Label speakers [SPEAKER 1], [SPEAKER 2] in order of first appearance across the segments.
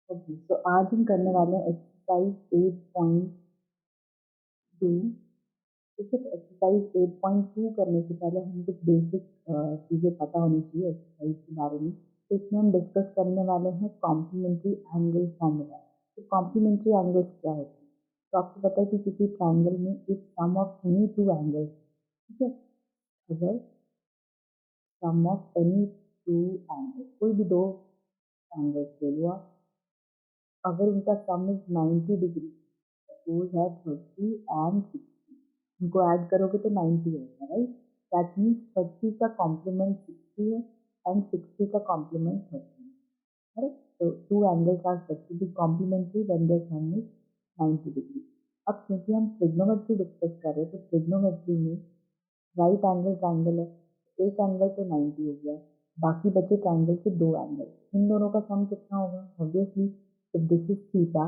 [SPEAKER 1] Okay, तो आज हम करने वाले हैं एक्सरसाइज 8.2। ठीक है, तो एक्सरसाइज 8.2 करने से पहले हम कुछ बेसिक चीज़ें पता होनी चाहिए एक्सरसाइज के बारे में। तो इसमें हम डिस्कस करने वाले हैं कॉम्प्लीमेंट्री एंगल फॉर्मूला। तो कॉम्प्लीमेंट्री एंगल्स क्या होते हैं? तो आपको पता है कि किसी ट्राइंगल में if sum of any two angles, ठीक है, अगर sum of any two angle, कोई भी दो एंगल्स ले लो आप, अगर उनका सम इज 90 डिग्री, सपोज है 30 एंड 60, उनको ऐड करोगे तो 90 होगा, राइट? दैट मीन्स 30 का कॉम्प्लीमेंट 60 है एंड 60 का कॉम्प्लीमेंट 30 है, करेक्ट? तो two angles are said to be complementary when their sum is 90 degree. अब क्योंकि हम ट्रिग्नोमेट्री डिस्कस कर रहे हैं, तो ट्रिग्नोमेट्री में राइट एंगल ट्राइंगल है, एक एंगल तो 90 हो गया, बाकी बचे ट्राइंगल के दो एंगल, इन दोनों का सम कितना होगा? Obviously if this is theta,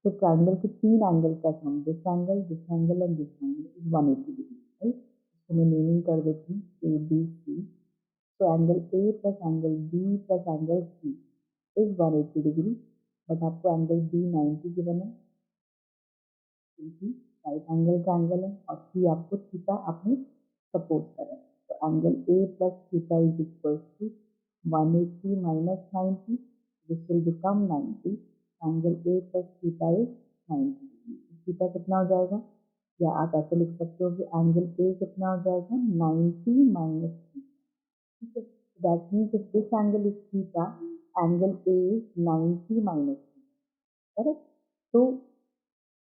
[SPEAKER 1] तो ट्राइंगल के तीन एंगल का sum, this angle, this angle and this angle is 180 degree, right? इसको मैं नेमिंग कर देती हूँ ए बी सी। तो angle A plus angle B plus angle C is 180 degree, but आपको एंगल बी 90 गिवन है क्योंकि राइट एंगल ट्राइंगल है, और सी आपको थीटा आपने सपोज करा। तो angle A plus theta is equal to 180 minus 90, this will become 90। Angle A plus theta is 90 degree. Theta कितना हो जाएगा, या आप ऐसे लिख सकते हो कि एंगल ए कितना हो जाएगा, 90 माइनस थीटा, ठीक है? That means if this angle is theta, angle A is 90 minus theta, correct? तो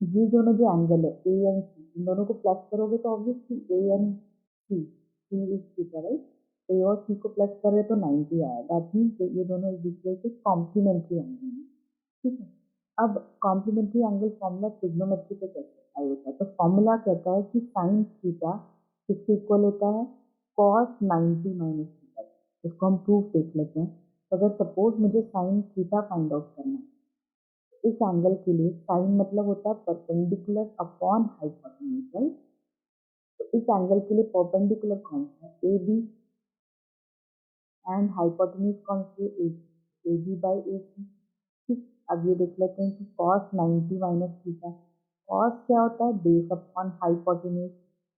[SPEAKER 1] ये दोनों जो एंगल है ए एंड सी, इन दोनों को प्लस करोगे तो obviously A and C, C is theta, right? A और सी को प्लस कर रहे तो 90 आया। दैट मीन्स ये दोनों एक दूसरे के कॉम्प्लीमेंट्री एंगल हैं, ठीक है? अब कॉम्प्लीमेंट्री एंगल फॉर्मूला ट्रिग्नोमेट्री पे कैसे अप्लाई होता है? तो फॉर्मूला कहता है कि साइन थीटा किसके इक्वल होता है, कॉस 90 माइनस थीटा। इसको हम प्रूफ देख लेते हैं। तो अगर सपोज मुझे साइन थीटा फाइंड आउट करना है, इस एंगल के लिए साइन मतलब होता है परपेंडिकुलर अपॉन हाइपोटेन्यूज, राइट? तो इस एंगल के लिए परपेंडिकुलर कौन सा है, ए बी, एंड हाइपोटेन्यूज कौन सी है, ए बी बाई ए सी। ठीक, अब ये देख लेते हैं कि cos 90 माइनस थीटा, cos क्या होता है, बेस अपॉन हाइपोटेन्यूज।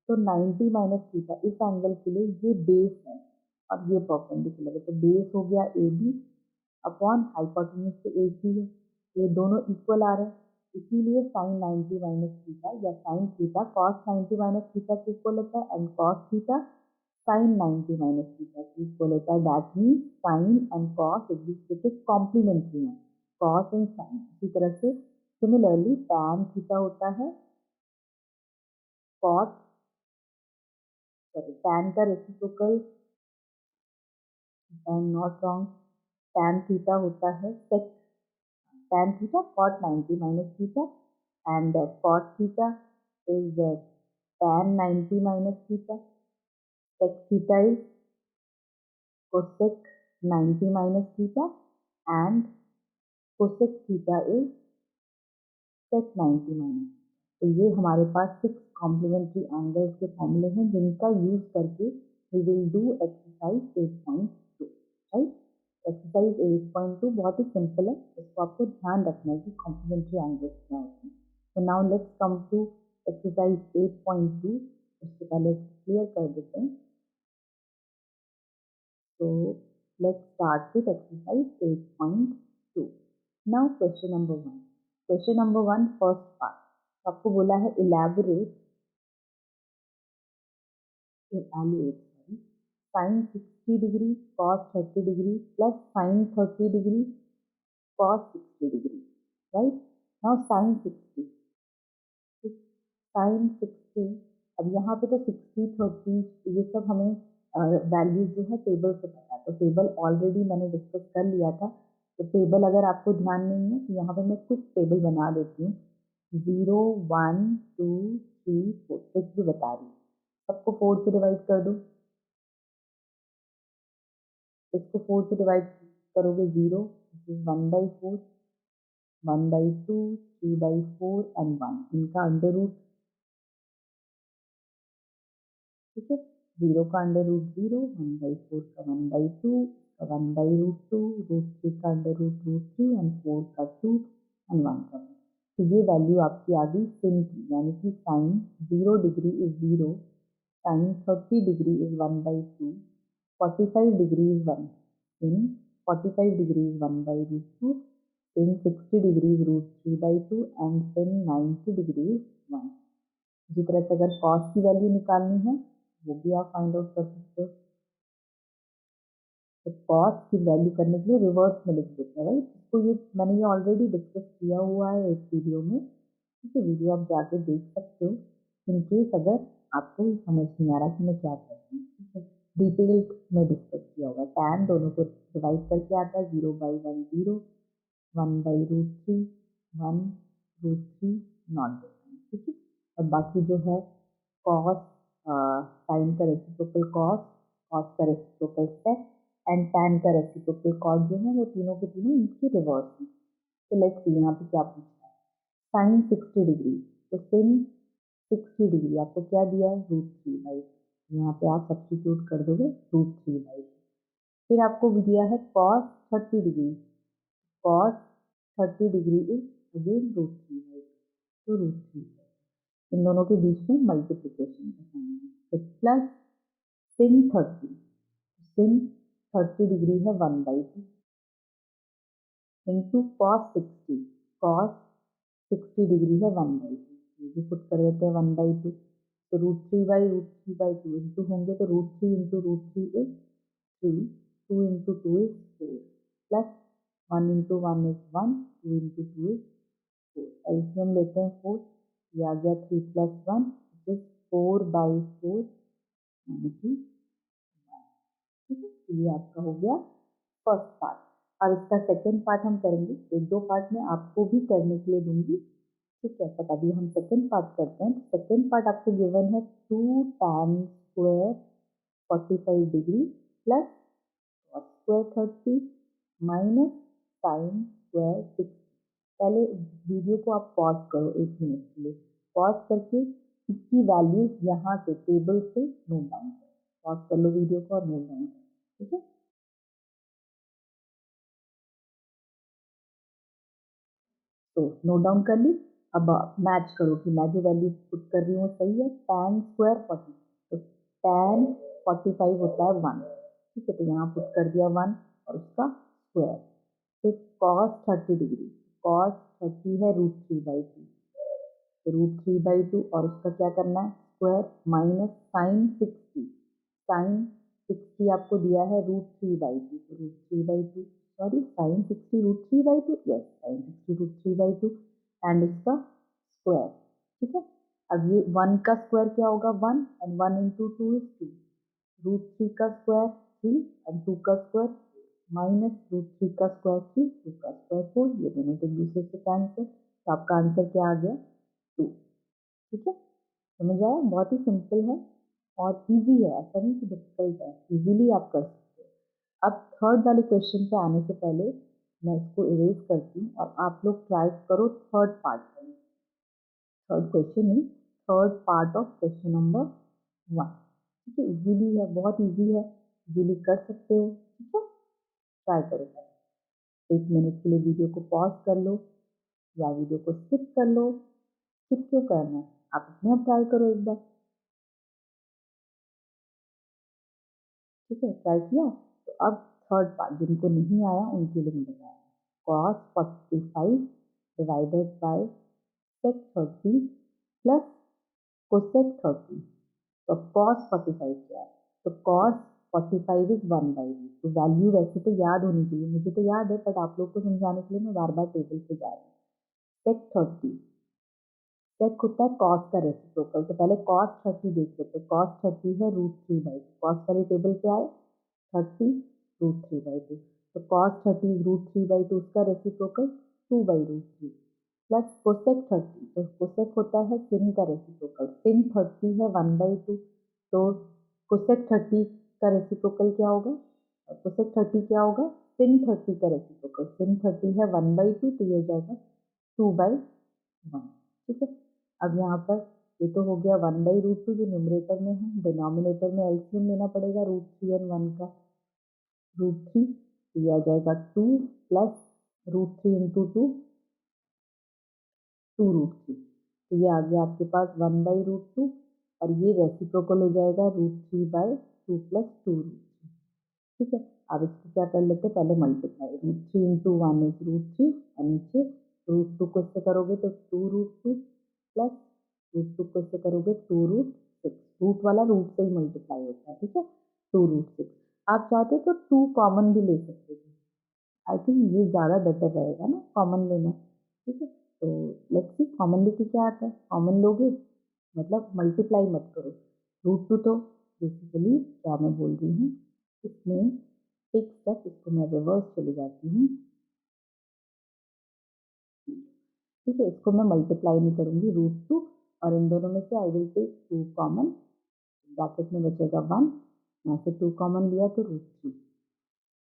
[SPEAKER 1] तो 90 माइनस थीटा इस एंगल के लिए ये बेस है और ये परपेंडिकुलर है, तो बेस हो गया ए बी अपॉन हाइपोटेन्यूज तो ए सी है, ये दोनों इक्वल आ रहे हैं, इसीलिए साइन 90 माइनस थीटा या sine theta cos 90 minus theta के इक्वल होता है, and cos theta sine 90 minus theta के इक्वल होता है। That means sign and cos एक दूसरे के कॉम्प्लीमेंट्री हैं, कॉस एंड साइन। इसी तरह से सिमिलरली टैन थीटा होता है कॉस, सॉरी टैन का reciprocal, I am not wrong, tan theta होता है सेक, tan theta cot 90 minus theta, and cot theta is tan 90 minus theta, sec theta is cosec 90 minus theta, and cosec theta is sec 90 minus। तो ये हमारे पास 6 complementary angles के फॉर्मूले हैं जिनका use करके we will do exercise 8.2, right? Exercise 8.2 बहुत ही simple है, इसको आपको ध्यान रखना है कि कॉम्प्लीमेंट्री एंगल्स क्या होते हैं। तो now let's come to exercise 8.2। उससे पहले इसको क्लियर कर देते हैं। तो let's start with exercise 8.2। Now question number 1, question number 1 first part आपको बोला है elaborate, evaluate sorry, sin 60 degree cos 30 degree plus sin 30 degree cos 60 degree, right? Now sin 60, sin 60, अब यहाँ पे तो 60 30 ये सब हमें वैल्यूज जो है टेबल से पता है, तो टेबल ऑलरेडी मैंने डिस्कस कर लिया था। तो टेबल अगर आपको ध्यान नहीं है तो यहाँ पे मैं कुछ टेबल बना देती हूँ, 0 1 2 3 4, 6 भी बता रही हूँ। सबको 4 से डिवाइड कर दो, इसको 4 से डिवाइड करोगे 0, 1/4, 1/2, 3/4 एंड 1, इनका अंडर रूट, ठीक है? 0 का अंडर रूट 0, 1/4 का 1/2, 1/√2, √3 का √√3 एंड 4 का 2 एंड 1 का 1। तो ये वैल्यू आपकी आ गई sin की, यानी कि sin 0 degree is 0, sin 30 degree is 1/2, 45 degree is 1, sin 45 degree is 1/√2, sin 60 degree is √3/2 and sin 90 degree is 1। इसी तरह से अगर cos की वैल्यू निकालनी है वो भी आप फाइंड आउट कर सकते हो। तो कॉस की वैल्यू करने के लिए रिवर्स में लिख देते हैं, राइट। इसको ये मैंने ये ऑलरेडी डिस्कस किया हुआ है एक वीडियो में, ठीक है, वीडियो आप जाके देख सकते हो इनकेस अगर आपको समझ नहीं आ रहा कि मैं क्या कर रही हूँ, ठीक है। डिटेल्ड में डिस्कस किया हुआ है। टैन दोनों को डिवाइड करके आता है 0/1 0, 1/√3 1, √3 नॉट डिफरेंट, ठीक है। और बाकी जो है कॉस, साइन का रेसिप्रोकल कॉस, कॉस का रेसिप्रोकल सेक एंड टैन का रेसिप्रोकल कॉट जो है वो तीनों के तीनों इसके रिवर्स हैं। तो लेट्स सी यहाँ पे क्या पूछा है। साइन 60 डिग्री, तो sin 60 डिग्री आपको क्या दिया है, √3/2। यहाँ पे आप सब्स्टिट्यूट कर दोगे √3/2। फिर आपको भी दिया है cos 30 degree, cos 30 degree is again √3/2, तो √3। इन दोनों के बीच में मल्टीप्लीकेशन का साइन है, तो प्लस sin 30, sin 30 डिग्री है 1/2 इंटू cos 60, cos 60 डिग्री है 1/2, ये भी पुट कर देते हैं 1/2, तो √3/√3/2 इंटू होंगे तो √3 into √3 is 3, 2 into 2 is 4, plus 1 into 1 is 1, 2 into 2 is 4, LCM लेते हैं 4, ये आ गया 3 प्लस 1 इज 4/4, यानी कि, ठीक है। तो ये आपका हो गया फर्स्ट पार्ट। अब इसका सेकेंड पार्ट हम करेंगे, एक दो पार्ट में आपको भी करने के लिए दूंगी, ठीक है। बट अभी हम सेकेंड पार्ट करते हैं। सेकेंड पार्ट आपको गिवन है 2 tan square 45 degree plus cos square 30 minus sine square 60। पहले वीडियो को आप पॉज करो 1 मिनट के लिए, पॉज करके इसकी वैल्यूज यहाँ से टेबल से नोट डाउन करो। पॉज कर लो वीडियो को और नोट डाउन करो, ठीक है। तो नोट डाउन कर ली। अब मैच करो कि मैं जो वैल्यू पुट कर रही हूँ सही है। tan स्क्वायर 40, तो tan 45 होता है 1, ठीक है। तो यहाँ पुट कर दिया 1 और उसका स्क्वायर। फिर cos 30 डिग्री, cos 30 है √3/2, तो √3/2 और उसका क्या करना है स्क्वायर, माइनस साइन 60, साइन 60 आपको दिया है √3/2, तो √3/2, sorry sine 60 √3/2, yes sine 60 √3/2 and उसका स्क्वायर, ठीक है। अब ये 1 का स्क्वायर क्या होगा 1 एंड 1 इंटू 2 इज 2, √3 का स्क्वायर 3 एंड 2 का स्क्वायर माइनस √3 का स्क्वायर 3, 2 का स्क्वायर 4, ये दोनों एक दूसरे से कैंसिल, तो आपका आंसर क्या आ गया 2, ठीक है। समझ आया, बहुत ही सिंपल है और इजी है, ऐसा नहीं कि डिफिकल्ट है, इजीली आप कर सकते हो। अब थर्ड वाले क्वेश्चन पे आने से पहले मैं इसको इरेज करती हूँ और आप लोग ट्राई करो थर्ड पार्ट में, थर्ड क्वेश्चन नहीं, third part of question number 1, ठीक है। इजीली है, बहुत इजी है, इजीली कर सकते हो, ठीक है। ट्राई करो पहले 1 मिनट के लिए वीडियो को पॉज कर लो या वीडियो को स्किप कर लो। स्किप क्यों करना है, आप अपने आप ट्राई करो एक बार, ठीक है। ट्राई किया, तो अब थर्ड पार्ट जिनको नहीं आया उनके लिए मैं बता रहा हूँ। cos 45 divided by sec 30 plus cosec 30, तो cos 45 क्या है, तो cos 45 इज 1/2, तो वैल्यू वैसे तो याद होनी चाहिए, मुझे तो याद है बट आप लोग को समझाने के लिए मैं बार बार टेबल पे जा रही हूँ। sec 30, sec होता है cos का रेसिप्रोकल, तो पहले cos 30 देख लेते हैं। cos 30 है √3/2, cos वाले टेबल पे आए 30 √3/2, तो cos 30 इज √3/2, उसका रेसिप्रोकल 2/√3 प्लस cosec 30, तो cosec होता है sin का रेसिप्रोकल, sin 30 है 1/2, तो cosec 30 का रेसिप्रोकल क्या होगा, cosec 30 क्या होगा sin 30 का रेसिप्रोकल, sin 30 है 1/2, तो ये हो जाएगा 2/1, ठीक है। अब यहाँ पर ये तो हो गया 1/√2 जो न्यूमरेटर में है, डिनोमिनेटर में एलसीएम लेना पड़ेगा √3 और 1 का, √3, तो ये आ जाएगा 2 प्लस √3 इंटू 2, 2√3, तो ये आ गया आपके पास 1/√2 और ये रेसिप्रोकल हो जाएगा √3/2 प्लस 2√3। ठीक है, अब इसको क्या कर लेते हैं, पहले मल्टीप्लाई, √3 इंटू 1 इज √3 और नीचे √2 को इससे करोगे तो 2√2 प्लस √2 को इससे करोगे 2√6, रूट वाला रूट से ही मल्टीप्लाई होता है, ठीक है, 2√6। आप चाहते तो 2 कॉमन भी ले सकते थे, आई थिंक ये ज़्यादा बेटर रहेगा ना कॉमन लेना, ठीक है। तो लेट्स सी कॉमन लेके क्या आता है, कॉमन लोगे मतलब मल्टीप्लाई मत करो, √2 तो बेसिकली क्या मैं बोल रही हूँ, इसमें एक स्टेप, इसको मैं रिवर्स चले जाती हूँ, ठीक है, इसको मैं मल्टीप्लाई नहीं करूँगी √2 और इन दोनों में से I will take 2 common, bracket में बचेगा 1, यहाँ से 2 कॉमन लिया तो √3,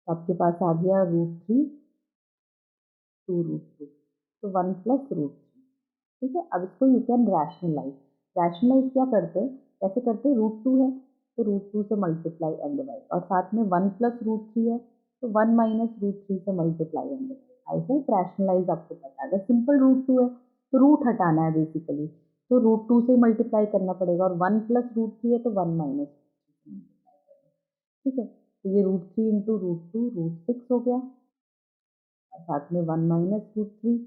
[SPEAKER 1] आपके पास आ गया √3 2√2, तो 1 प्लस √3, ठीक है। अब इसको यू कैन रैशनलाइज, रैशनलाइज क्या करते हैं, कैसे करते हैं, √2 है तो √2 से मल्टीप्लाई एंड डिवाइड, और साथ में 1 प्लस √3 है तो 1 माइनस √3 से multiply and divide. I hope rationalise आपको पता है, अगर सिंपल √2 है तो रूट हटाना है बेसिकली, तो √2 से मल्टीप्लाई करना पड़ेगा, और 1 प्लस √3 है तो 1 माइनस √3 से मल्टीप्लाई करना, ठीक है। तो ये √3 इंटू √2 √6 हो गया, साथ में 1 माइनस √3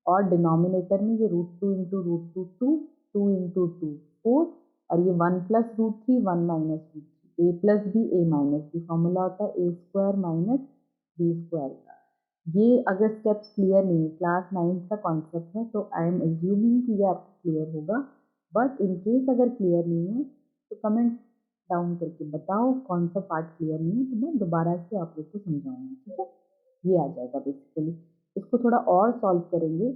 [SPEAKER 1] और डिनोमिनेटर में ये √2 इंटू √2 2, 2 इंटू 2 4, और ये 1 प्लस √3 1 माइनस √3, ए प्लस बी ए माइनस बी, फॉर्मूला होता है ए स्क्वायर माइनस बी स्क्वायर का। ये अगर स्टेप्स क्लियर नहीं है, क्लास 9 का कॉन्सेप्ट है, तो आई एम एज्यूमिंग कि ये आपको क्लियर होगा, बट इन केस अगर क्लियर नहीं है तो कमेंट डाउन करके बताओ कौन सा पार्ट क्लियर नहीं है, तो मैं दोबारा से आप लोग को समझाऊंगी, ठीक है। ये आ जाएगा बेसिकली, इसको थोड़ा और सॉल्व करेंगे,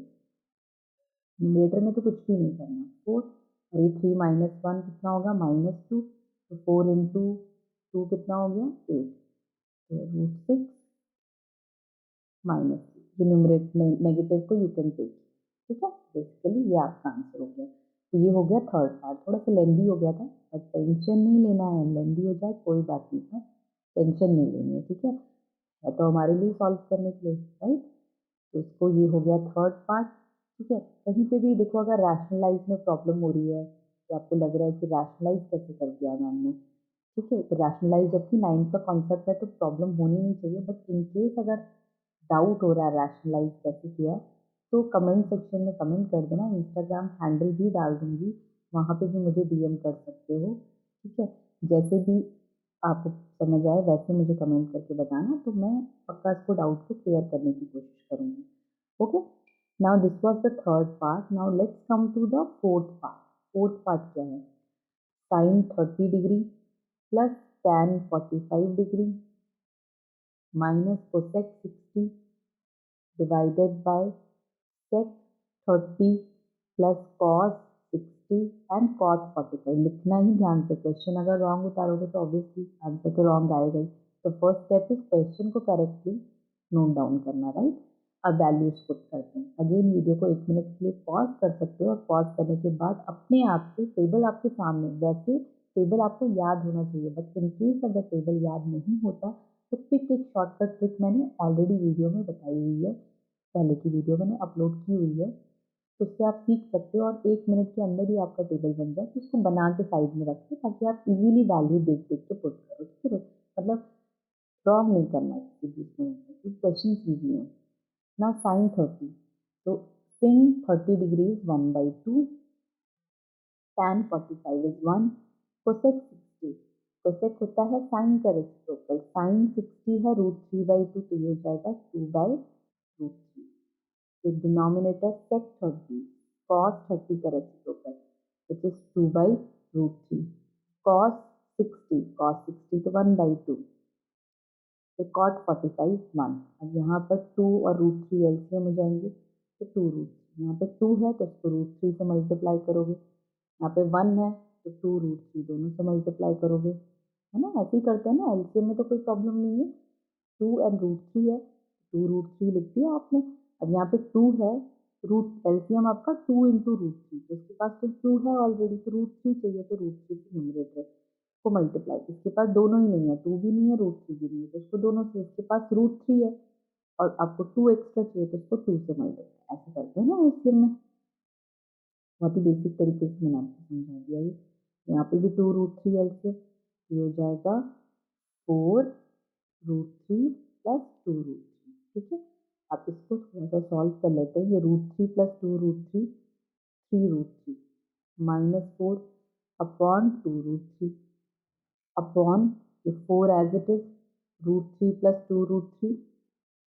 [SPEAKER 1] न्यूमरेटर में तो कुछ भी नहीं करना, 4 और ये 3 माइनस 1 कितना होगा -2, तो 4 इंटू 2 कितना हो गया 8, तो √6 माइनस, ये न्यूमरेट नेगेटिव को यू कैन टेक, ठीक है, बेसिकली ये आपका आंसर हो गया। तो ये हो गया थर्ड पार्ट, थोड़ा सा लेंदी हो गया था, बट टेंशन नहीं लेना है, लेंदी हो जाए कोई बात नहीं है, टेंशन नहीं लेनी है, ठीक है तो हमारे लिए सॉल्व करने के लिए, राइट। तो इसको ये हो गया थर्ड पार्ट, ठीक है। कहीं पे भी देखो अगर रैशनलाइज में प्रॉब्लम हो रही है, कि आपको लग रहा है कि रैशनलाइज कैसे कर दिया मैम ने, ठीक है, तो रैशनलाइज जबकि 9 का कॉन्सेप्ट है तो प्रॉब्लम होनी नहीं चाहिए, बट इन केस अगर डाउट हो रहा है रैशनलाइज कैसे किया, तो कमेंट सेक्शन में कमेंट कर देना, इंस्टाग्राम हैंडल भी डाल दूंगी, वहाँ पे भी मुझे डीएम कर सकते हो, ठीक है। जैसे भी आपको समझ आए वैसे मुझे कमेंट करके बताना, तो मैं पक्का इसको डाउट को क्लियर करने की कोशिश करूँगी, okay. Now this was the third part, now let's come to the fourth part. Fourth part क्या है, sine 30 degree plus tan 45 degree minus cosec 60 divided by sec 30 plus cos 60 and cot 45, लिखना ही ध्यान से, question अगर wrong उतारोगे तो obviously answer तो wrong आएगा ही। तो फर्स्ट स्टेप इज क्वेश्चन को करेक्टली नोट डाउन करना, राइट। अब वैल्यूज पुट करते हैं, अगेन वीडियो को 1 मिनट के लिए पॉज कर सकते हो, और पॉज करने के बाद अपने आप से टेबल आपके सामने, वैसे टेबल आपको याद होना चाहिए, बट इन केस अगर टेबल याद नहीं होता तो क्विक एक शॉर्टकट ट्रिक मैंने ऑलरेडी वीडियो में बताई हुई है, पहले की वीडियो मैंने अपलोड की हुई है, तो उससे आप सीख सकते हो, और 1 मिनट के अंदर ही आपका टेबल बन जाए, तो उसको बना के साइड में रखें ताकि आप इजीली वैल्यू देख देख के पुट करो, ठीक है, मतलब रॉन्ग नहीं करना है किसी दूसरे में, क्योंकि क्वेश्चन ईजी है। नाउ साइन 30, तो sin 30 degree is 1/2, tan 45 is 1, cosec 60, cosec होता है साइन का रेसिप्रोकल, साइन 60 है √3/2, तो ये हो जाएगा 2/√3, the denominator sec 30, cos 30 का रेसिप्रोकल which is 2/√3, cos 60 तो 1/2, तो cot 45 1, अब यहाँ पर 2 और √3 एलसीएम हो जाएंगे, तो 2√3, यहाँ पे 2 है तो इसको √3 से मल्टीप्लाई करोगे, यहाँ पे 1 है तो 2√3 दोनों से मल्टीप्लाई करोगे, है ना, ऐसे ही करते हैं ना, एलसीएम में तो कोई प्रॉब्लम नहीं है, 2 एंड √3 है, 2√3 लिख दिया आपने। अब यहाँ पे 2 है, रूट एलसीएम आपका 2 इंटू √3, तो इसके पास तो 2 है ऑलरेडी, तो √3 चाहिए, तो √3 से न्यूमरेटर को मल्टीप्लाई, इसके पास दोनों ही नहीं है, 2 भी नहीं है, √3 भी नहीं है, तो इसको दोनों से, इसके पास √3 है और आपको 2 एक्स्ट्रा चाहिए तो इसको 2 से मल्टीप्लाई, ऐसे करते हैं ना एलसीएम में। बहुत ही बेसिक तरीके से मैंने आपको समझा दिया ये। यहाँ पे भी 2√3 एलसीएम, ये हो जाएगा 4√3 प्लस 2√3, ठीक है। आप इसको थोड़ा सा सॉल्व कर लेते हैं, ये √3 प्लस 2√3 3√3 -4 अपॉन 2√3 अपॉन ये 4 as it is, √3 plus 2√3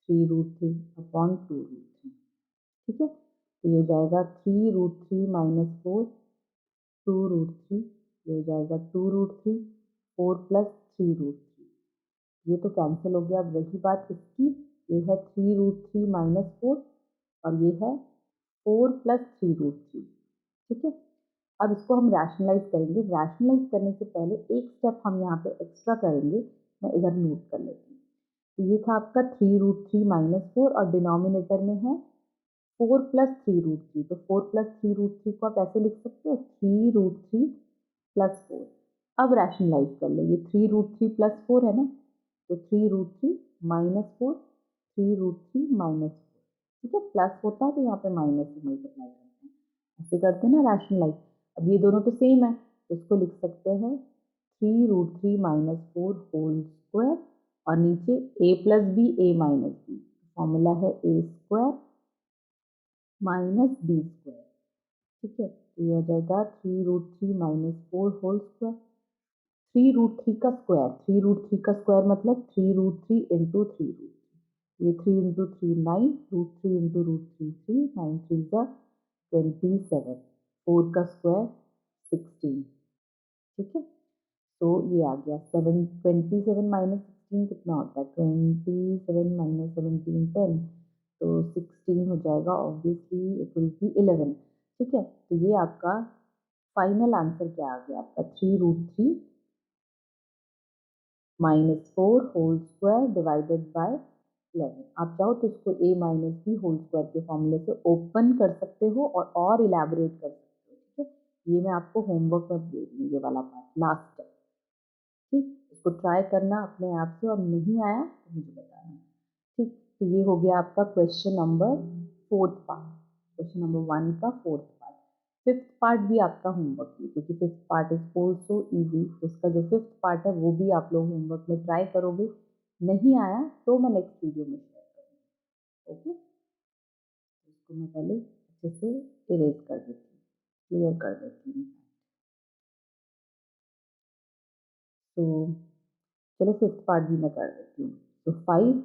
[SPEAKER 1] 3√3 upon 2√3, ठीक है। तो ये हो जाएगा 3√3 -4 2√3, ये हो जाएगा 2√3 4 प्लस 3√3, ये तो कैंसिल हो गया। अब रही बात इसकी, ये है 3√3 -4 और ये है 4 प्लस 3√3, ठीक है। अब इसको हम रैशनलाइज करेंगे। रैशनलाइज करने से पहले एक स्टेप हम यहाँ पे एक्स्ट्रा करेंगे, मैं इधर नोट कर लेती हूँ। तो ये था आपका 3√3 -4 और डिनोमिनेटर में है 4 प्लस 3√3, तो 4 प्लस 3√3 को आप ऐसे लिख सकते हो 3√3 प्लस 4। अब रैशनलाइज कर लो, ये 3√3 प्लस 4 है ना, तो 3√3 -4 3√3 -4, ठीक है। प्लस होता है तो यहाँ पे माइनस से मल्टीप्लाई करते हैं, ऐसे करते हैं ना रैशनलाइज। अब ये दोनों तो सेम है तो इसको लिख सकते हैं 3√3 -4 होल स्क्वायर और नीचे a plus B a minus B, formula है a square minus B square, ठीक है। तो ये हो जाएगा 3√3 -4 होल स्क्वायर, 3√3 का स्क्वायर, 3√3 का स्क्वायर मतलब 3√3 इंटू 3√3, ये 3 इंटू 3 9, √3 इंटू √3 3, 9 3 जा 27, 4 का स्क्वायर 16, ठीक है। तो ये आ गया 27 माइनस 16 कितना होता है, 27 माइनस 17 10, तो 16 हो जाएगा, ऑब्वियसली इट विल बी 11, ठीक है। तो ये आपका फाइनल आंसर क्या आ गया आपका, 3√3 -4 होल स्क्वायर डिवाइडेड बाय 11। आप चाहो तो इसको a minus B whole square के फॉर्मूले से ओपन कर सकते हो और इलेबोरेट कर सकते हो, ठीक है। ये मैं आपको होमवर्क में दे दूँ, ये वाला पार्ट लास्ट है, ठीक। इसको ट्राई करना अपने आप से और नहीं आया तो मुझे बताना, ठीक। तो ये हो गया आपका question number 4th part, question number 1 का 4th पार्ट। 5th पार्ट भी आपका होमवर्क है क्योंकि 5th part is also easy, उसका जो 5th पार्ट है वो भी आप लोग होमवर्क में ट्राई करोगे, नहीं आया तो मैं नेक्स्ट वीडियो में शेयर करूँगी, ओके। इसको मैं पहले अच्छे से इरेज कर देती हूँ, क्लियर कर देती हूँ। तो चलो 5th पार्ट भी मैं कर देती हूँ। तो 5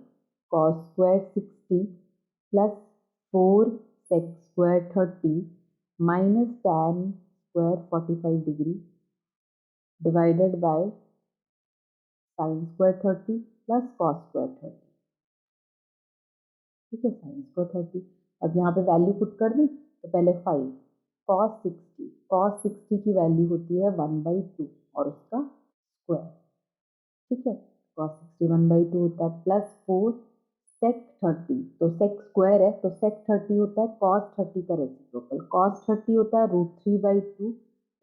[SPEAKER 1] cos square 60 plus 4 sec square 30 minus tan square 45 degree divided bye sin square 30 plus cos square 30, ठीक है। sin स्क्वायर 30, अब यहाँ पे वैल्यू पुट कर दी, तो पहले 5 cos 60 की वैल्यू होती है 1/2 और उसका स्क्वायर, ठीक है। cos 60 1/2 होता है प्लस 4 sec 30, तो sec स्क्वायर है तो sec 30 होता है cos 30 का रेसिप्रोकल, cos 30 होता है √3/2,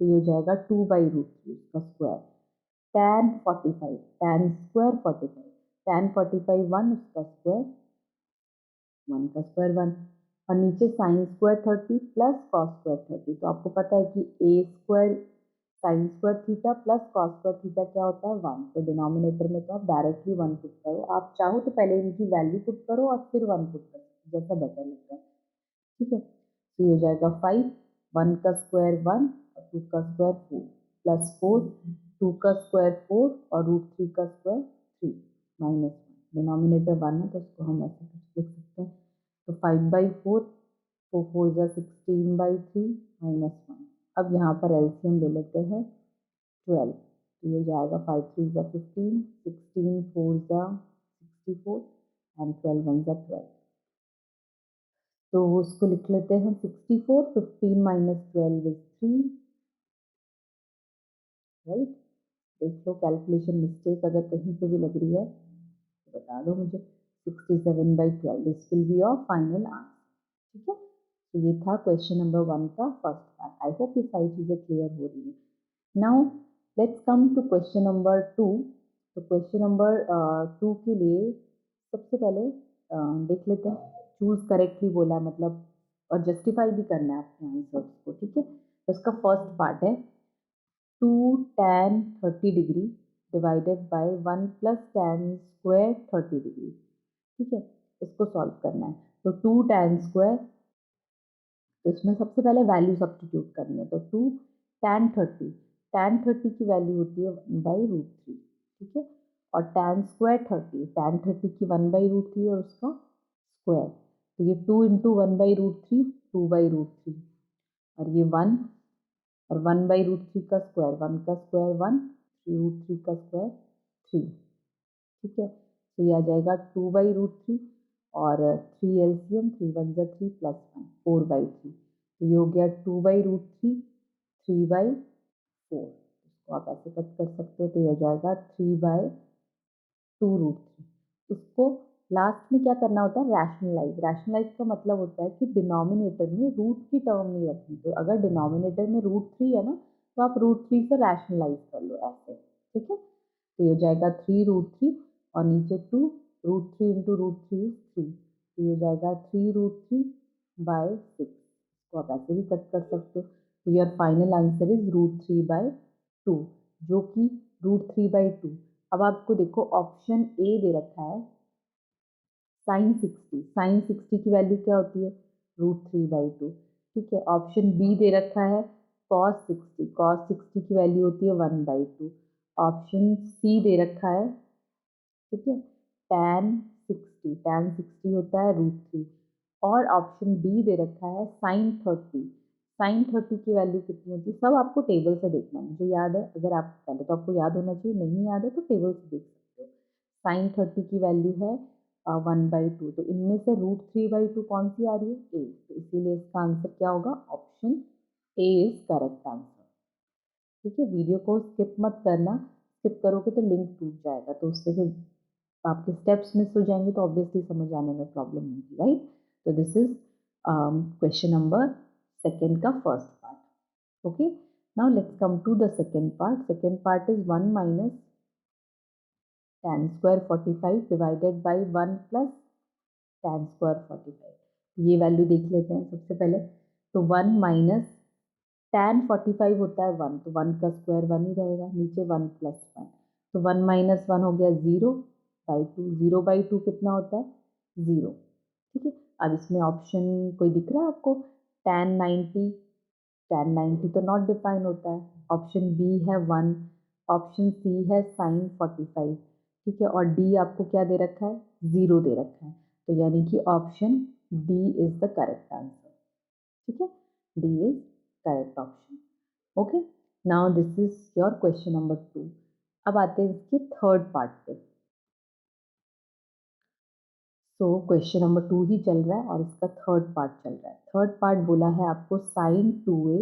[SPEAKER 1] तो ये हो जाएगा 2/√3 उसका square, tan 45 tan square 45, tan 45 1 उसका स्क्वायर 1 का स्क्वायर 1, और नीचे sin square 30 plus cos square 30, तो आपको पता है कि a square sin square theta plus cos square theta क्या होता है 1, तो डिनोमिनेटर में तो आप डायरेक्टली 1 पुट करो, आप चाहो तो पहले इनकी वैल्यू पुट करो और फिर 1 पुट करो, जैसा बेटर लगता है, ठीक है। तो ये हो जाएगा 5 1 का स्क्वायर 1 और 2 का स्क्वायर 4 प्लस 4 2 का स्क्वायर 4 और √3 का स्क्वायर 3 माइनस 1, डिनोमिनेटर 1 है तो उसको हम ऐसे लिख सकते हैं, तो 5/4 4 4 जा 16/3 माइनस 1। अब यहाँ पर एलसीएम ले लेते हैं 12, तो ये जाएगा 5 3 जा 15 16 4 जा 64 एंड 12 1 जा 12, तो उसको लिख लेते हैं 64 15 माइनस 12 इज 3, राइट। देख लो कैलकुलेशन मिस्टेक अगर कहीं पे भी लग रही है तो बता दो मुझे, 67/12 this will be your final answer, ठीक है। तो ये था क्वेश्चन नंबर 1 का फर्स्ट पार्ट, आई होप ये सारी चीज़ें क्लियर हो रही है। Now let's come to question number 2। तो क्वेश्चन नंबर 2 के लिए सबसे पहले देख लेते हैं। चूज करेक्टली बोला है मतलब, और जस्टिफाई भी करना है अपने आंसर्स को, ठीक है। तो इसका फर्स्ट पार्ट है 2 tan 30 degree divided by 1 plus tan square 30 degree, ठीक है। इसको सॉल्व करना है। तो 2 tan स्क्वायर, तो इसमें सबसे पहले वैल्यू सब्स्टिट्यूट करनी है। तो 2 tan 30 की वैल्यू होती है 1/√3, ठीक है। और tan स्क्वायर 30 की 1/√3 और उसका स्क्वायर, तो ये 2 इंटू 1/√3 2/√3, और ये 1, और 1/√3 का स्क्वायर 1 का स्क्वायर 1, √3 का स्क्वायर 3, ठीक है। तो ये आ जाएगा 2/√3 और 3 एलसीएम, 3 वन जा 3 प्लस 1 4/3। तो ये हो गया 2/√3 3/4। इसको आप ऐसे कट कर सकते हो, तो ये हो जाएगा 3/2√3। इसको लास्ट में क्या करना होता है, रैशनलाइज। रैशनलाइज का मतलब होता है कि डिनोमिनेटर में रूट की टर्म नहीं रखनी। तो अगर डिनोमिनेटर में √3 है ना, तो आप √3 से रैशनलाइज कर लो ऐसे, ठीक है। तो ये हो जाएगा 3√3 और नीचे 2, √3 इंटू √3 इज 3, तो ये हो जाएगा 3√3/6। इसको आप ऐसे भी कट कर सकते हो। तो योर फाइनल आंसर इज √3/2, जो कि √3/2। अब आपको देखो ऑप्शन ए दे रखा है sin 60 की वैल्यू क्या होती है, √3/2, ठीक है। ऑप्शन बी दे रखा है cos 60 की वैल्यू होती है 1/2। ऑप्शन सी दे रखा है, ठीक है, tan 60 होता है √3। और ऑप्शन डी दे रखा है sin 30 की वैल्यू कितनी होती है। सब आपको टेबल से देखना है, मुझे याद है। अगर आप पहले तो आपको याद होना चाहिए, नहीं याद है तो टेबल से देख सकते हो। sin 30 की वैल्यू है 1/2। तो इनमें से √3/2 कौन सी आ रही है, ए। तो इसीलिए इसका आंसर क्या होगा, option A is correct answer, ठीक है। वीडियो को स्किप मत करना, स्किप करोगे तो लिंक टूट जाएगा, तो उससे फिर आपके स्टेप्स मिस हो जाएंगे, तो ऑब्वियसली समझ आने में प्रॉब्लम होगी, राइट। तो this is question number second का first part, okay. Now let's come to the second part. Second part is 1 minus tan square 45 divided by 1 plus tan square 45। ये वैल्यू देख लेते हैं सबसे पहले। तो 1 माइनस tan 45 होता है 1, तो 1 का स्क्वायर 1 ही रहेगा, नीचे 1 प्लस 1। तो 1 माइनस 1 हो गया 0/2। 0/2 कितना होता है, 0, ठीक है। अब इसमें ऑप्शन कोई दिख रहा है आपको, tan 90 तो नॉट डिफाइन होता है। ऑप्शन बी है 1, ऑप्शन सी है sin 45, ठीक है। और डी आपको क्या दे रखा है, 0 दे रखा है। तो यानी कि option D is the correct answer, ठीक है। D is correct option, okay. Now this is your question number 2। अब आते हैं इसके थर्ड पार्ट पे। सो क्वेश्चन नंबर 2 ही चल रहा है और इसका थर्ड पार्ट चल रहा है। थर्ड पार्ट बोला है आपको sin 2a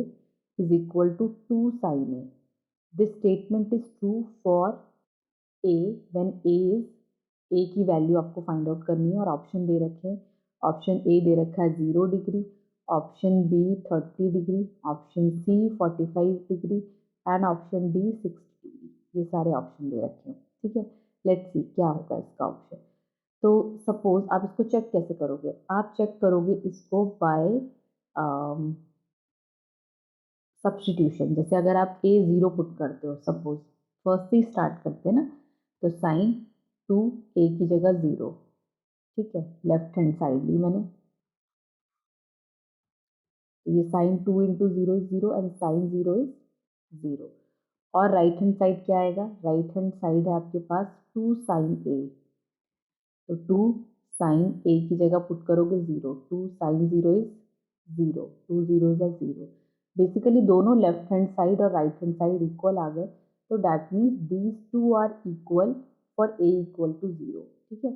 [SPEAKER 1] is equal to 2 sin a। This statement is true for a when a is, a की वैल्यू आपको फाइंड आउट करनी है और ऑप्शन दे रखे हैं। ऑप्शन ए दे रखा है 0 degree, option B 30 degree, option C 45 degree and option D 60 degree. ये सारे ऑप्शन दे रखे हैं, ठीक है। लेट्स सी क्या होगा इसका ऑप्शन। तो सपोज आप इसको चेक कैसे करोगे, आप चेक करोगे इसको बाय सब्स्टिट्यूशन। जैसे अगर आप ए 0 पुट करते हो, सपोज फर्स्ट से स्टार्ट करते हैं ना, तो साइन 2 ए की जगह 0, ठीक है। लेफ्ट हैंड साइड ली मैंने, तो ये sine 2 into 0 is 0 and sine 0 is 0। और राइट हैंड साइड क्या आएगा, राइट हैंड साइड है आपके पास 2 साइन ए। तो 2 साइन ए की जगह पुट करोगे 0, 2 sine 0 is 0, 2 zero is 0। Basically दोनों लेफ्ट हैंड साइड और राइट हैंड साइड इक्वल आ गए, तो that means these two are equal for A equal to 0, ठीक है।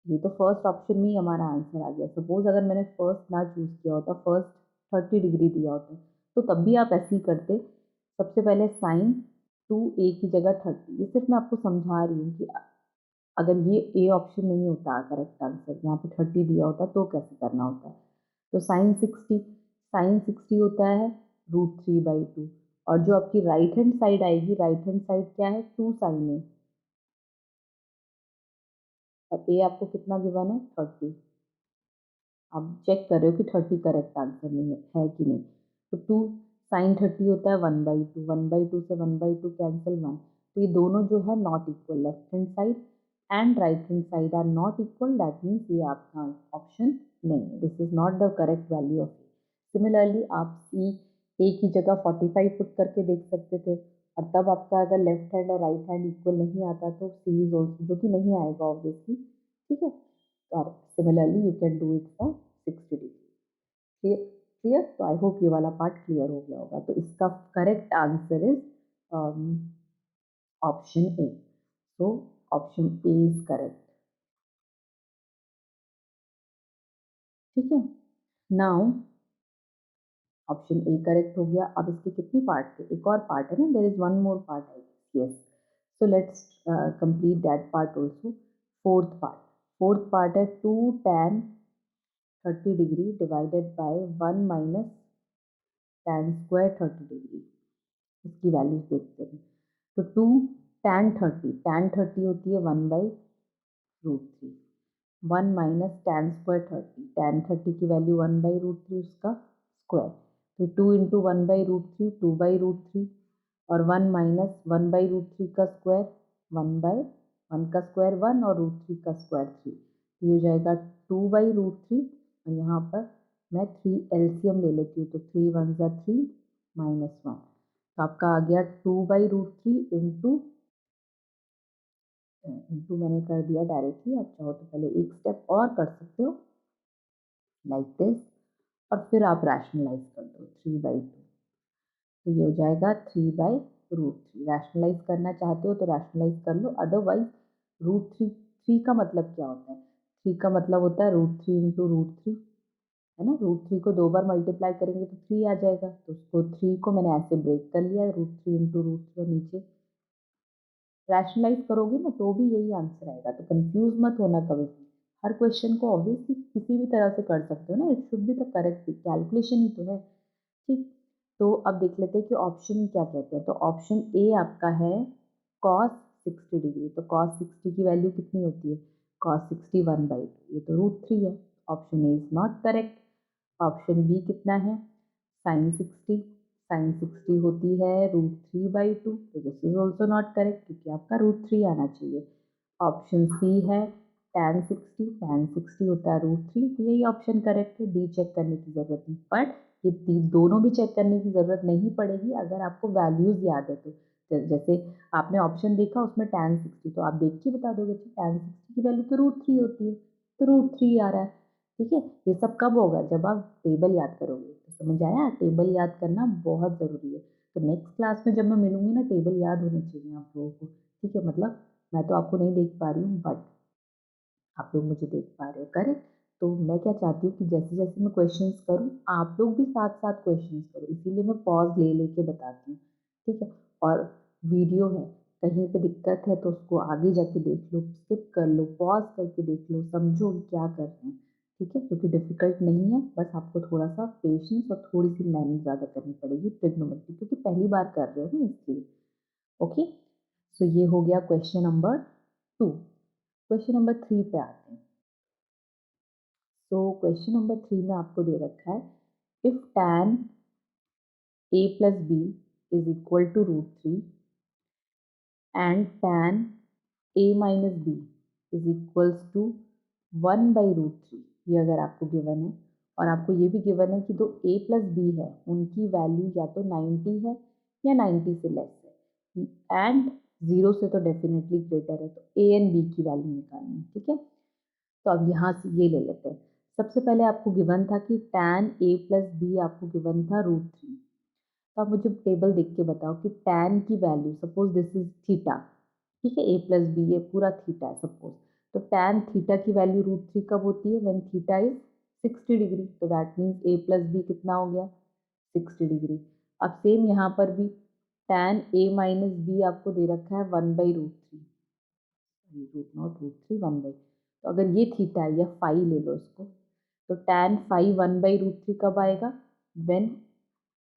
[SPEAKER 1] ये तो फर्स्ट ऑप्शन में ही हमारा आंसर आ गया। सपोज अगर मैंने फर्स्ट ना चूज किया होता, फर्स्ट 30 डिग्री दिया होता, तो तब भी आप ऐसे ही करते। सबसे पहले साइन 2 ए की जगह 30। ये सिर्फ मैं आपको समझा रही हूँ कि अगर ये ए ऑप्शन नहीं होता करेक्ट आंसर, यहाँ पे 30 दिया होता तो कैसे करना होता है। तो साइन 60 होता है √3/2, और जो आपकी राइट हैंड साइड आएगी, राइट हैंड साइड क्या है, 2 sin A, और A आपको कितना गिवन है, 30। आप चेक कर रहे हो कि 30 करेक्ट आंसर नहीं है कि नहीं। तो 2 sin 30 होता है 1/2, 1/2 से 1/2 कैंसिल 1। तो ये दोनों जो है not equal, left hand side and right hand side are not equal, that means ये आपका ऑप्शन नहीं है, this is not the correct value of A. Similarly आप सी ए की जगह 45 पुट करके देख सकते थे, और तब आपका अगर लेफ्ट हैंड और राइट हैंड इक्वल नहीं आता तो सी इज ऑल्सो, जो कि नहीं आएगा ऑब्वियसली, ठीक है। और similarly you can do it for 60 degree. Clear, clear. तो आई होप ये वाला पार्ट क्लियर हो गया होगा। तो इसका correct answer is option A. So option A is correct, ठीक है। नाउ ऑप्शन ए करेक्ट हो गया। अब इसके कितने पार्ट थे, एक और पार्ट है ना, there is one more part I guess, yes. So let's complete that part also. Fourth part है 2 tan 30 degree divided by 1 minus tan square 30 degree. इसकी वैल्यूज देखते हैं। तो 2 tan 30 होती है 1/√3, 1 माइनस tan स्क्वायर 30, tan 30 की वैल्यू 1/√3 उसका square, तो 2 इंटू 1/√3 2/√3, और 1 माइनस 1/√3 का स्क्वायर 1/1 का स्क्वायर 1 और √3 का स्क्वायर 3, तो ये हो जाएगा 2/√3। और यहाँ पर मैं 3 एलसीएम ले लेती हूँ, तो 3 1 ज़ा 3 माइनस 1, तो आपका आ गया 2/√3 इंटू मैंने कर दिया डायरेक्टली। आप चाहो तो पहले एक स्टेप और कर सकते हो, लाइक दिस, और फिर आप रैशनलाइज कर दो 3/2, तो ये हो जाएगा 3/√3। रैशनलाइज करना चाहते हो तो रैशनलाइज कर लो, अदरवाइज √3, 3 का मतलब क्या होता है, 3 का मतलब होता है √3 इंटू √3, है ना। √3 को 2 बार मल्टीप्लाई करेंगे तो 3 आ जाएगा, तो उसको 3 को मैंने ऐसे ब्रेक कर लिया, √3 इंटू √3, और नीचे रैशनलाइज करोगे ना तो भी यही आंसर आएगा। तो कंफ्यूज मत होना कभी भी, हर क्वेश्चन को ऑब्वियसली किसी भी तरह से कर सकते हो ना, it should be the correct calculation ही तो है, ठीक। तो अब देख लेते हैं कि ऑप्शन क्या कहते हैं। तो ऑप्शन ए आपका है cos 60 डिग्री। तो cos 60 की वैल्यू कितनी होती है, cos 60 1/2, ये तो √3 है। Option A is not correct. Option B कितना है, साइन 60, साइन 60 होती है √3/2, तो this is also not correct, क्योंकि आपका √3 आना चाहिए। ऑप्शन सी है tan 60, tan 60 होता है √3, तो यही ऑप्शन करेक्ट है, डी चेक करने की जरूरत नहीं। बट ये दोनों भी चेक करने की जरूरत नहीं पड़ेगी अगर आपको वैल्यूज याद है तो। जैसे आपने ऑप्शन देखा उसमें tan 60, तो आप देख के बता दोगे कि tan 60 की वैल्यू तो √3 होती है, तो √3 आ रहा है, ठीक है। ये सब कब होगा, जब आप टेबल याद करोगे। तो समझ आया, टेबल याद करना बहुत ज़रूरी है। तो नेक्स्ट क्लास में जब मैं मिलूंगी ना, टेबल याद होने चाहिए आप लोगों को, ठीक है। मतलब मैं तो आपको नहीं देख पा रही हूँ, बट आप लोग मुझे देख पा रहे हो, करेक्ट। तो मैं क्या चाहती हूँ कि जैसे जैसे मैं क्वेश्चंस करूँ, आप लोग भी साथ साथ क्वेश्चंस करो, इसीलिए मैं पॉज ले लेके बताती हूँ, ठीक है। और वीडियो है, कहीं पे दिक्कत है तो उसको आगे जाके देख लो, स्किप कर लो, पॉज करके देख लो, समझो कि क्या कर रहे हैं, ठीक है। क्योंकि डिफिकल्ट नहीं है, बस आपको थोड़ा सा पेशेंस और थोड़ी सी मेहनत ज़्यादा करनी पड़ेगी ट्रिग्नोमेट्री, क्योंकि पहली बार कर रहे हो ना, इसलिए। ओके, सो ये हो गया क्वेश्चन नंबर 2। क्वेश्चन नंबर 3 पे आते हैं। सो क्वेश्चन नंबर 3 में आपको दे रखा है, if tan a plus b is equal to √3 and tan a minus b is equals to 1/√3, ये अगर आपको गिवन है, और आपको ये भी गिवन है कि जो a प्लस b है उनकी वैल्यू या तो 90 है या 90 से लेस है, एंड 0 से तो डेफिनेटली ग्रेटर है, तो a एंड b की वैल्यू निकालनी है, ठीक है। तो अब यहाँ से ये ले लेते हैं। सबसे पहले आपको गिवन था कि tan a प्लस बी आपको गिवन था √3। तो आप मुझे टेबल देख के बताओ कि tan की value, suppose this is theta, ठीक है, a प्लस बी ये पूरा थीटा है सपोज, तो tan थीटा की वैल्यू √3 कब होती है, व्हेन थीटा इज 60 डिग्री, तो that means a plus B कितना हो गया, 60 डिग्री। अब सेम यहाँ पर भी tan a माइनस बी आपको दे रखा है 1/√3, रूट नॉट √3 1/, तो अगर ये थीटा है या फाई ले लो इसको, तो tan फाई 1/√3 कब आएगा, when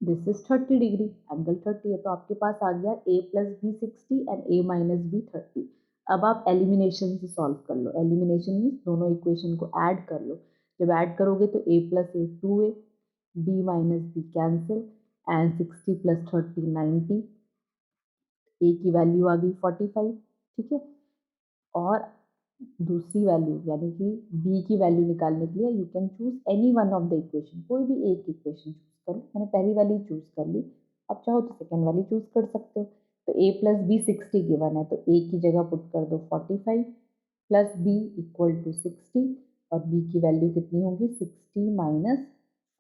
[SPEAKER 1] this is 30 degree, angle 30 है, तो आपके पास आ गया a plus B 60 and a minus B 30। अब आप एलिमिनेशन से सॉल्व कर लो, एलिमिनेशन मीन्स दोनों इक्वेशन को ऐड कर लो। जब ऐड करोगे तो a plus A 2a, b minus B cancel, and 60 plus 30 90, a की वैल्यू आ गई 45। ठीक है, और दूसरी वैल्यू यानी कि b की वैल्यू निकालने के लिए you can choose any one of the equation, कोई भी एक इक्वेशन चूज कर लो। मैंने पहली वाली चूज कर ली, अब चाहो तो सेकेंड वाली चूज कर सकते हो। तो a प्लस बी 60 गिवन है, तो a की जगह पुट कर दो 45 प्लस बी इक्वल टू 60, और b की वैल्यू कितनी होगी 60 माइनस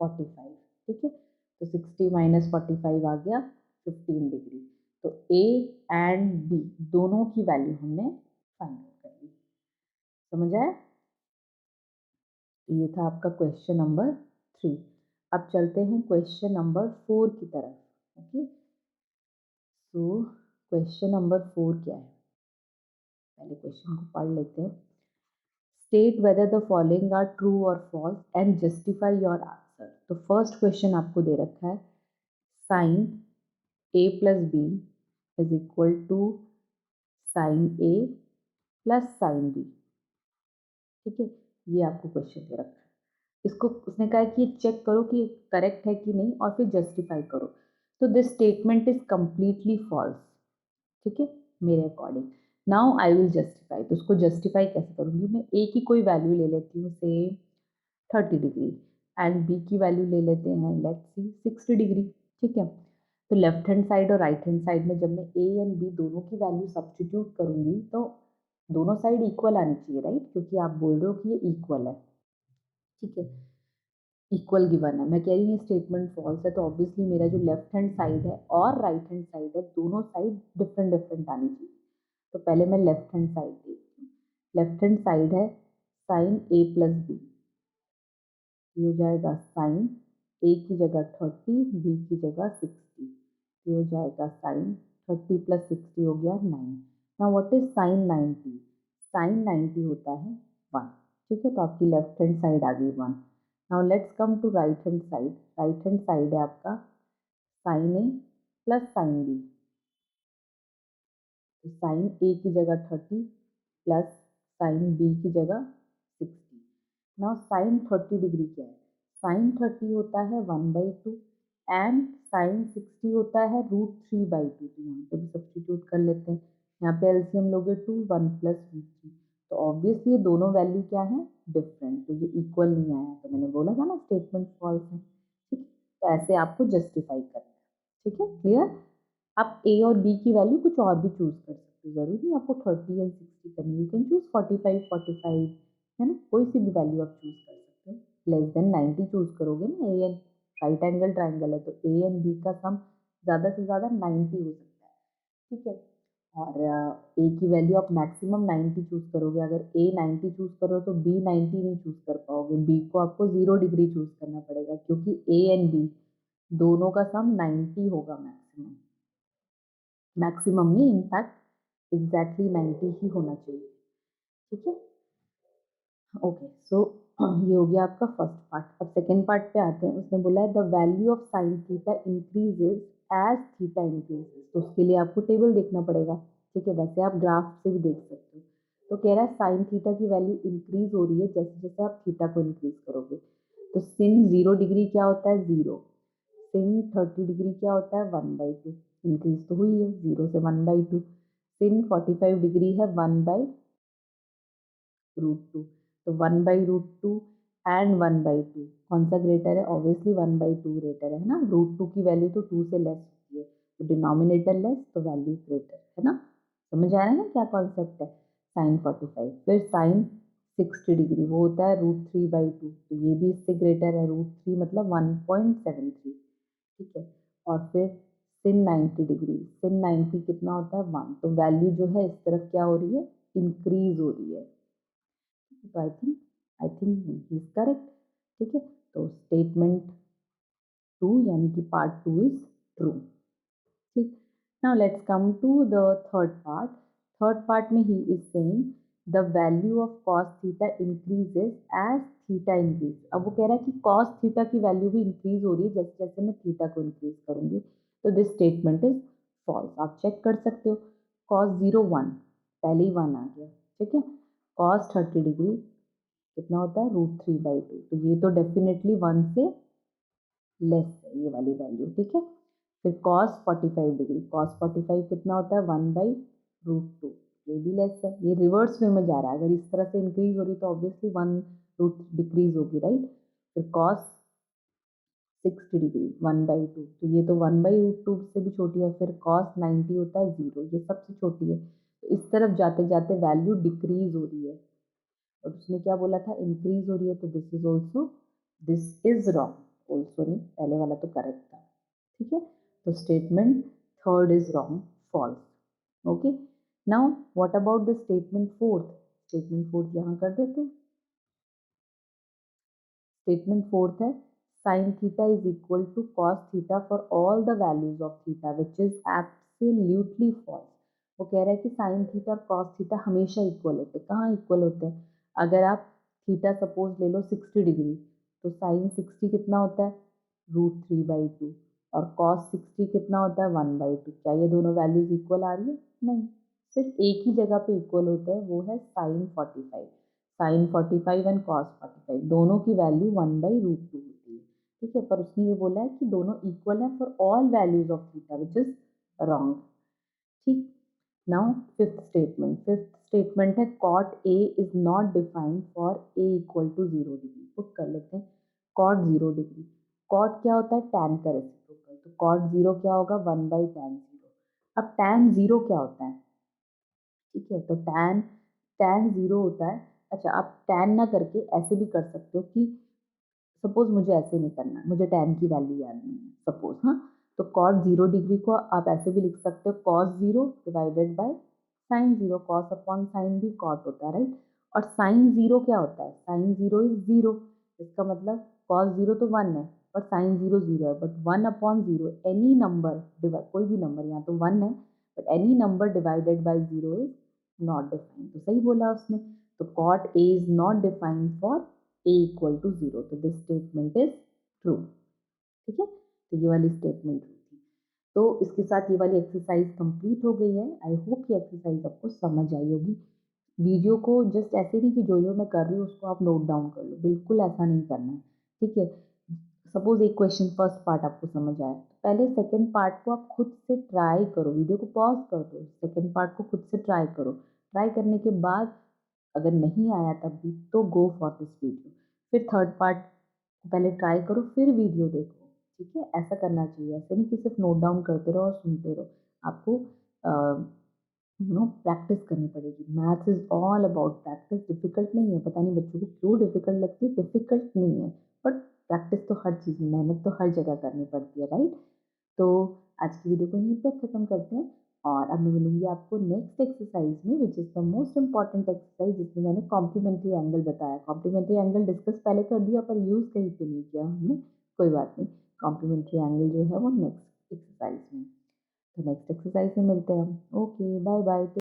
[SPEAKER 1] 45। ठीक है, तो 60 माइनस 45 आ गया 15 डिग्री। तो a एंड b दोनों की वैल्यू हमने फाइंड आउट कर ली। समझ आया? तो ये था आपका क्वेश्चन नंबर 3। अब चलते हैं क्वेश्चन नंबर 4 की तरफ। ओके, सो क्वेश्चन नंबर 4 क्या है, पहले क्वेश्चन को पढ़ लेते हैं। State whether the following are true और false and justify your answer. तो फर्स्ट क्वेश्चन आपको दे रखा है, sine A plus B is equal to sine A plus sine B. ठीक है, ये आपको क्वेश्चन दे रखा है। इसको उसने कहा कि चेक करो कि करेक्ट है कि नहीं, और फिर जस्टिफाई करो। तो this statement is completely false. ठीक है, मेरे according. Now I will justify. तो उसको जस्टिफाई कैसे करूंगी, मैं ए की कोई वैल्यू ले लेती हूँ, से 30 डिग्री, एंड बी की वैल्यू ले लेते हैं, लेट्स सी 60 डिग्री। ठीक है, तो लेफ्ट हैंड साइड और राइट हैंड साइड में जब मैं ए एंड बी दोनों की वैल्यू सब्स्टिट्यूट करूंगी तो दोनों साइड इक्वल आनी चाहिए, राइट, क्योंकि आप बोल रहे हो कि ये इक्वल है। ठीक है, इक्वल गिवन है, मैं कह रही हूँ स्टेटमेंट फॉल्स है, तो ऑब्वियसली मेरा जो लेफ्ट हैंड साइड है और राइट हैंड साइड है दोनों साइड डिफरेंट डिफरेंट आनी चाहिए। तो पहले मैं लेफ्ट हैंड साइड देखती हूँ। लेफ्ट हैंड साइड है साइन ए प्लस बी, ये हो जाएगा साइन ए की जगह 30, बी की जगह 60, ये हो जाएगा साइन 30 प्लस 60 हो गया 9। Now what is sine 90? Sine 90 होता है 1। ठीक है, तो आपकी लेफ्ट हैंड साइड आ गई 1। Now let's come to right hand side. Right hand side है आपका sine A plus sine B, तो साइन ए की जगह 30 प्लस साइन बी की जगह 60। नाउ साइन 30 डिग्री क्या है, साइन 30 होता है 1/2 एंड साइन 60 होता है √3/2। तो यहाँ पे भी सब्सटीट्यूट कर लेते हैं, यहाँ पे एलसीएम लोगे 2 1 प्लस √3। तो ऑब्वियसली ये दोनों वैल्यू क्या है, डिफरेंट, तो ये इक्वल नहीं आया, तो मैंने बोला था ना स्टेटमेंट फॉल्स है। ठीक, तो ऐसे आपको जस्टिफाई करना है। ठीक है, क्लियर? आप ए और बी की वैल्यू कुछ और भी चूज कर सकते हो, जरूरी नहीं आपको 30 एंड 60 करनी, यू कैन चूज 45 है ना, कोई सी भी वैल्यू आप चूज कर सकते हो। लेस देन 90 चूज करोगे ना, A and right angle triangle है, तो ए एंड बी का सम ज़्यादा से ज़्यादा 90 हो सकता है। ठीक है, और ए की वैल्यू आप मैक्सिमम 90 चूज करोगे, अगर ए 90 चूज करो तो बी 90 नहीं चूज कर पाओगे, बी को आपको 0 डिग्री चूज करना पड़ेगा, क्योंकि ए एंड बी दोनों का सम 90 होगा मैक्सिमम। मैक्सिमम नहीं, इनफैक्ट एग्जैक्टली 90 ही होना चाहिए। ठीक है, ओके, सो ये हो गया आपका फर्स्ट पार्ट। अब सेकेंड पार्ट पे आते हैं। उसने बोला है the value of sine theta increases as theta increases, तो उसके लिए आपको टेबल देखना पड़ेगा। ठीक है, वैसे आप ग्राफ से भी देख सकते हो। तो कह रहा है साइन थीटा की वैल्यू इंक्रीज हो रही है जैसे जैसे आप थीटा को इंक्रीज करोगे। तो सिन 0 डिग्री क्या होता है, 0। सिन 30 डिग्री क्या होता है, 1/2। इंक्रीज तो हुई है 0 से 1/2। सिन 45 डिग्री है 1/√2। तो 1/√2 एंड 1/2 कौन सा ग्रेटर है, ऑब्वियसली 1/2 ग्रेटर है ना, √2 की वैल्यू तो 2 से लेस होती है, तो डिनोमिनेटर लेस तो वैल्यू ग्रेटर है ना। समझ आ रहा है ना क्या कॉन्सेप्ट है। साइन 45, फिर साइन 60 डिग्री वो होता है √3/2, तो ये भी इससे ग्रेटर है, √3 मतलब 1.73। ठीक है, और फिर सिन 90 डिग्री, सिन 90 कितना होता है 1, तो वैल्यू जो है इस तरफ क्या हो रही है, इंक्रीज हो रही है। तो I think he is correct. ठीक है, तो स्टेटमेंट 2 यानी कि पार्ट 2 इज ट्रू। ठीक, now let's come to the third part. Third part में he is saying the value of cos theta increases as theta increase. अब वो कह रहा है कि कॉस थीटा की वैल्यू भी इंक्रीज हो रही है जैसे जैसे मैं थीटा को इंक्रीज करूंगी। तो दिस स्टेटमेंट इज फॉल्स। आप चेक कर सकते हो, कॉस 0 1, पहले ही 1 आ गया, ठीक है। कॉस 30 डिग्री कितना होता है, √3/2, तो ये तो डेफिनेटली 1 से लेस है ये वाली वैल्यू, ठीक है। फिर cos 45 डिग्री, cos 45 कितना होता है, 1/√2, ये भी लेस है, ये रिवर्स वे में जा रहा है। अगर इस तरह से इंक्रीज हो रही तो ऑब्वियसली 1 डिक्रीज होगी, राइट। फिर cos 60 डिग्री 1/2, तो ये तो 1/√2 से भी छोटी है। फिर cos 90 होता है 0, ये सबसे छोटी है। तो इस तरफ जाते जाते वैल्यू डिक्रीज हो रही है, और उसने क्या बोला था, इंक्रीज हो रही है। तो दिस इज रॉन्ग ऑल्सो, नहीं, पहले वाला तो करेक्ट था, ठीक है। तो statement third is wrong, false. Okay, now what about the statement fourth. Statement fourth यहाँ कर देते हैं। स्टेटमेंट फोर्थ है, sine theta is equal to cos theta for all the values of theta which is absolutely false. वो कह रहा है कि साइन थीटा और कॉस थीटा हमेशा इक्वल होते हैं। कहाँ इक्वल होते हैं, अगर आप थीटा सपोज ले लो 60 डिग्री, तो साइन 60 कितना होता है, √3/2, और कॉस 60 कितना होता है, 1/2। क्या ये दोनों वैल्यूज इक्वल आ रही है, नहीं, सिर्फ एक ही जगह पे इक्वल होते हैं, वो है साइन 45। साइन 45 एंड कॉस 45 दोनों की वैल्यू 1/√2 होती है, ठीक है। पर उसने ये बोला है कि दोनों इक्वल है for all values of theta which is wrong, ठीक। नाउ फिफ्थ स्टेटमेंट है, cot A is not defined for A equal to 0 degree. Put कर लेते हैं, कॉट 0 डिग्री, कॉट क्या होता है, टैन का रेसिप्रोकल, तो कॉट 0 क्या होगा, 1/tan 0। अब tan 0 क्या होता है, ठीक है, तो tan 0 होता है। अच्छा, आप tan ना करके ऐसे भी कर सकते हो कि सपोज मुझे ऐसे नहीं करना, मुझे tan की वैल्यू याद नहीं है सपोज, हाँ, तो cot 0 डिग्री को आप ऐसे भी लिख सकते हो, cos 0 divided by sin 0, cos upon sine भी cot होता है, राइट। और sin 0 क्या होता है, sin 0 इज 0, इसका मतलब cos 0 तो 1 है, और sin 0 0 है, बट 1/0 एनी नंबर, कोई भी नंबर, यहाँ तो 1 है, but any number divided by 0 is not defined. तो सही बोला उसने, तो cot a is not defined for a equal to 0, तो दिस स्टेटमेंट इज ट्रू, ठीक है। तो ये वाली स्टेटमेंट ट्रू थी। तो इसके साथ ये वाली एक्सरसाइज कंप्लीट हो गई है। आई होप ये एक्सरसाइज आपको समझ आई होगी। वीडियो को जस्ट ऐसे नहीं कि जो जो मैं कर रही हूँ उसको आप नोट डाउन कर लो, बिल्कुल ऐसा नहीं करना है, ठीक है। सपोज एक क्वेश्चन फर्स्ट पार्ट आपको समझ आया, तो पहले सेकंड पार्ट को आप खुद से ट्राई करो, वीडियो को पॉज कर दो, सेकंड पार्ट को खुद से ट्राई करो। ट्राई करने के बाद अगर नहीं आया तब भी तो गो फॉर दिस वीडियो, फिर थर्ड पार्ट पहले ट्राई करो फिर वीडियो देखो, ठीक है। ऐसा करना चाहिए, ऐसे नहीं कि सिर्फ नोट डाउन करते रहो और सुनते रहो। आपको प्रैक्टिस करनी पड़ेगी। Maths is all about practice. Difficult नहीं है, पता नहीं बच्चों को क्यों डिफिकल्ट लगती है, डिफिकल्ट नहीं है, बट प्रैक्टिस तो हर चीज़ में, मेहनत तो हर जगह करनी पड़ती है, राइट। तो आज की वीडियो को यहीं पे ख़त्म करते हैं, और अब मैं मिलूंगी आपको नेक्स्ट एक्सरसाइज में, which is the most important exercise, जिसमें मैंने कॉम्प्लीमेंट्री एंगल बताया। कॉम्प्लीमेंट्री एंगल डिस्कस पहले कर दिया, पर यूज़ कहीं पे नहीं किया हमने, कोई बात नहीं। कॉम्प्लीमेंट्री एंगल जो है वो नेक्स्ट एक्सरसाइज में, तो नेक्स्ट एक्सरसाइज में मिलते हैं हम। Okay, bye bye.